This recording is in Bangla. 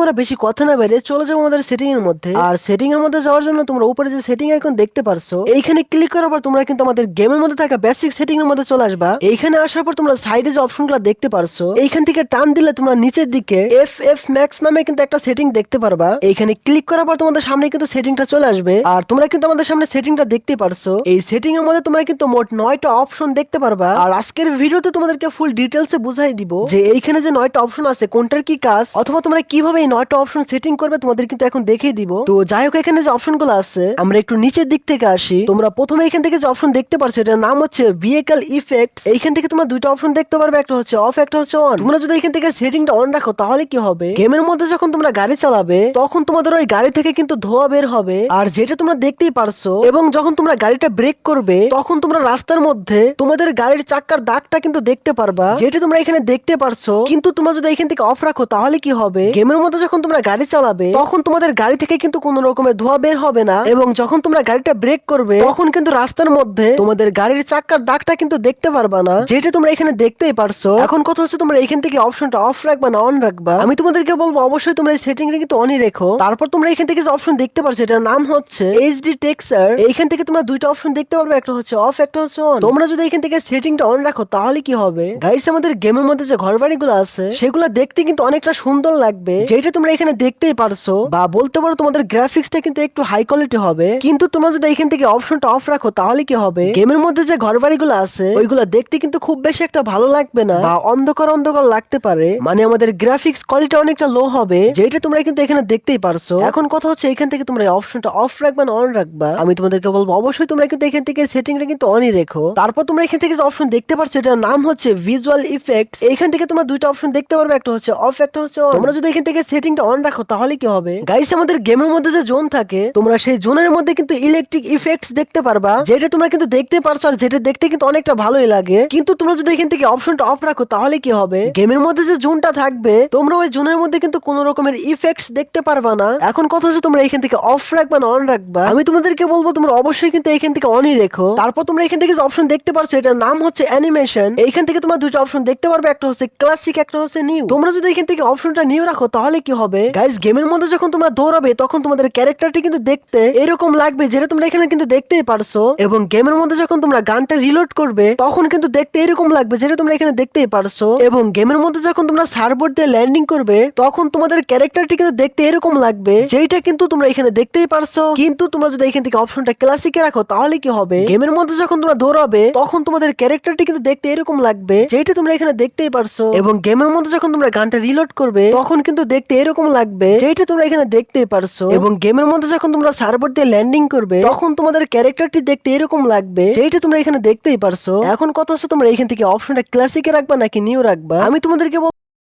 আমরা বেশি কথা না বেরে চলে যাবো আমাদের সেটিং এর মধ্যে। আর সেটিং এর মধ্যে যাওয়ার জন্য তোমরা উপরে যে সেটিং আইকন দেখতে পারছো এইখানে ক্লিক করার পর তোমরা কিন্তু আমাদের গেমের মধ্যে থাকা বেসিক সেটিং এর মধ্যে চলে আসবা। এইখানে আসার পর তোমরা সাইডে যে অপশনগুলো দেখতে পারছো এইখান থেকে টান দিলে তোমরা নিচের দিকে FF Max নামে কিন্তু একটা সেটিং দেখতে পারবা। এইখানে ক্লিক করার পর তোমাদের সামনে কিন্তু সেটিংটা চলে আসবে। আর তোমরা কিন্তু আমাদের সামনে সেটিংটা দেখতে পারছো। এই সেটিং এর মধ্যে তোমরা কিন্তু মোট 9টা অপশন দেখতে পারবা। আর আজকের ভিডিওতে তোমাদেরকে ফুল ডিটেলসে বুঝাই দিব যে এইখানে যে 9টা অপশন আছে কোনটার কি কাজ, অথবা তোমরা কিভাবে এই 9টা অপশন সেটিং করবে তোমাদের কিন্তু এখন দেখিয়ে দিব। তো যাই হোক, এখানে যে অপশনগুলো আছে আমরা একটু নিচের দিক থেকে আসি। তোমরা প্রথমে এখান থেকে যে অপশন দেখতে পারছো এটার নাম হচ্ছে ভেহিকল ইফেক্টস। এইখান থেকে তোমরা দুইটা অপশন দেখতে পারবে, একটা হচ্ছে অফ, একটা হচ্ছে অন। তোমরা যদি এখান থেকে সেটিংটা অন রাখো তাহলে কি হবে, গেমের মধ্যে যখন তোমরা গাড়ি চালাবে তখন তোমাদের ওই গাড়ি থেকে কিন্তু ধোঁয়া বের হবে, আর যেটা তোমরা দেখতেই পারছো। এবং যখন তোমরা গাড়িটা ব্রেক করবে তখন তোমরা রাস্তার মধ্যে তোমাদের গাড়ির চাক্কার দাগটা কিন্তু দেখতে পারবা, যেটা তোমরা এখানে দেখতে পারছো। কিন্তু তোমরা যদি এখান থেকে অফ রাখো তাহলে কি হবে, গেমের মধ্যে যখন তোমরা গাড়ি চালাবে তখন তোমাদের গাড়ি থেকে কিন্তু কোনো রকমের ধোঁয়া বের হবে না। এবং যখন তোমরা গাড়িটা ব্রেক করবে তখন কিন্তু রাস্তার মধ্যে তোমাদের গাড়ির চাক্কার দাগটা কিন্তু দেখতে পারবা না, যেটা তোমরা এখানে দেখতেই পারছো। এখন কথা হচ্ছে তোমরা এখান থেকে অপশনটা অফ রাখবা না অন রাখবা। আমি তোমাদেরকে বলবো অবশ্যই তোমরা এই সেটিংটা কিন্তু অনই রেখো। তারপর তোমরা এখান থেকে যে অপশন দেখতে পারছো এটার নাম হচ্ছে HD টেক্সচার। এইখান থেকে তোমরা দুইটা অপশন দেখতে পারবে, একটা হচ্ছে অফ, একটা হচ্ছে অন। তোমরা যদি এখান থেকে সেটিংটা অন রাখো তাহলে কি হবে গাইস, আমাদের গেমের মধ্যে যে ঘরবাড়িগুলো আছে সেগুলো দেখতে কিন্তু অনেকটা সুন্দর লাগবে, যেটা তোমরা এখানে দেখতেই পারছো। বা বলতে পারো তোমাদের গ্রাফিক্সটা কিন্তু একটু হাই কোয়ালিটি হবে। কিন্তু তোমরা যদি এখান থেকে অপশনটা অফ রাখো তাহলে কি হবে, গেমের মধ্যে যে ঘরবাড়িগুলো আছে ওইগুলো দেখতে কিন্তু খুব বেশি একটা ভালো লাগবে না, বা অন্ধকার অন্ধকার লাগতে পারে। মানে আমাদের গ্রাফিক্স কোয়ালিটি অনেকটা লো হবে, যেটা তোমরা কিন্তু এখানে দেখতেই পারছো। এখন কথা হচ্ছে এখান থেকে তোমরা অপশনটা অফ রাখবা না অন রাখবা। আমি তোমাদেরকে বলবো অবশ্যই তোমরা কিন্তু এখান থেকে সেটিংটা কিন্তু অনই রেখো। তারপর তোমরা এখান থেকে যে অপশন দেখতে পারছো এটার নাম হচ্ছে ভিজুয়াল ইফেক্টস। এখান থেকে তোমরা দুইটা অপশন দেখতে পারবে, একটা হচ্ছে অফ, একটা হচ্ছে অন। তোমরা যদি এখান থেকে সেটিংটা অন রাখো তাহলে কি হবে গাইস, আমাদের গেমের মধ্যে যে জোন থাকে তোমরা সেই জোনের মধ্যে কিন্তু ইলেকট্রিক ইফেক্টস দেখতে পারবা, যেটা তোমরা কিন্তু দেখতে পারছো, আর যেটা দেখতে কিন্তু অনেকটা ভালোই লাগে। কিন্তু তোমরা যদি এখান থেকে অপশনটা অফ রাখো তাহলে কি হবে, গেমের মধ্যে যে জোনটা থাকবে তোমরা ওই জোনের মধ্যে কিন্তু কোনো রকমের ইফেক্টস দেখতে পারবা না। এখন কথা হচ্ছে তোমরা এখান থেকে অফ রাখবা না অন রাখবা। আমি তোমাদেরকে বলবো তোমরা অবশ্যই কিন্তু এখান থেকে অনই রেখো। তারপর তোমরা এখান থেকে যে অপশন দেখতে পারছো এটার নাম হচ্ছে অ্যানিমেশন। এইখান থেকে তোমরা দুটো অপশন দেখতে পারবে, একটা হচ্ছে ক্লাসিক, একটা হচ্ছে নিউ। তোমরা যদি এখান থেকে অপশনটা নিউ রাখো তাহলে কি হবে গাইস, গেমের মধ্যে যখন তোমরা দৌড়াবে তখন তোমাদের ক্যারেক্টারটি কিন্তু দেখতে এরকম লাগবে, যেটা তোমরা এখানে কিন্তু দেখতেই পারছো। এবং গেমের মধ্যে যখন তোমরা গানটা রিলোড করবে তখন কিন্তু দেখতে এরকম লাগবে, যেটা তোমরা এখানে দেখতেই পারছো। এবং গেমের মধ্যে যখন তোমরা সার্ভার দিয়ে ল্যান্ডিং করবে তখন তোমাদের ক্যারেক্টারটি কিন্তু দেখতে এরকম লাগবে, যেটা কিন্তু তোমরা এখানে দেখতেই পারছো। কিন্তু তোমরা যদি এখান থেকে অপশনটা ক্লাসিকে রাখো তাহলে কি হবে, গেমের মধ্যে যখন তোমরা দৌড়াবে তখন তোমাদের ক্যারেক্টারটি কিন্তু দেখতে এরকম লাগবে, যেটা তোমরা এখানে দেখতেই পারছো। এবং গেমের মধ্যে যখন তোমরা গানটা রিলোড করবে তখন কিন্তু দেখতে এরকম লাগবে, যেটা তোমরা এখানে দেখতেই পারছো। এবং গেমের মধ্যে যখন তোমরা সার্ভার দিয়ে ল্যান্ডিং করবে তখন তোমাদের ক্যারেক্টারটি দেখতে এরকম লাগবে, যেটা তোমরা এখানে দেখতেই পারছো। এখন কথা হচ্ছে তোমরা এখান থেকে অপশনটা ক্লাসিকে রাখবা নাকি নিউ রাখবা। আমি তোমাদেরকে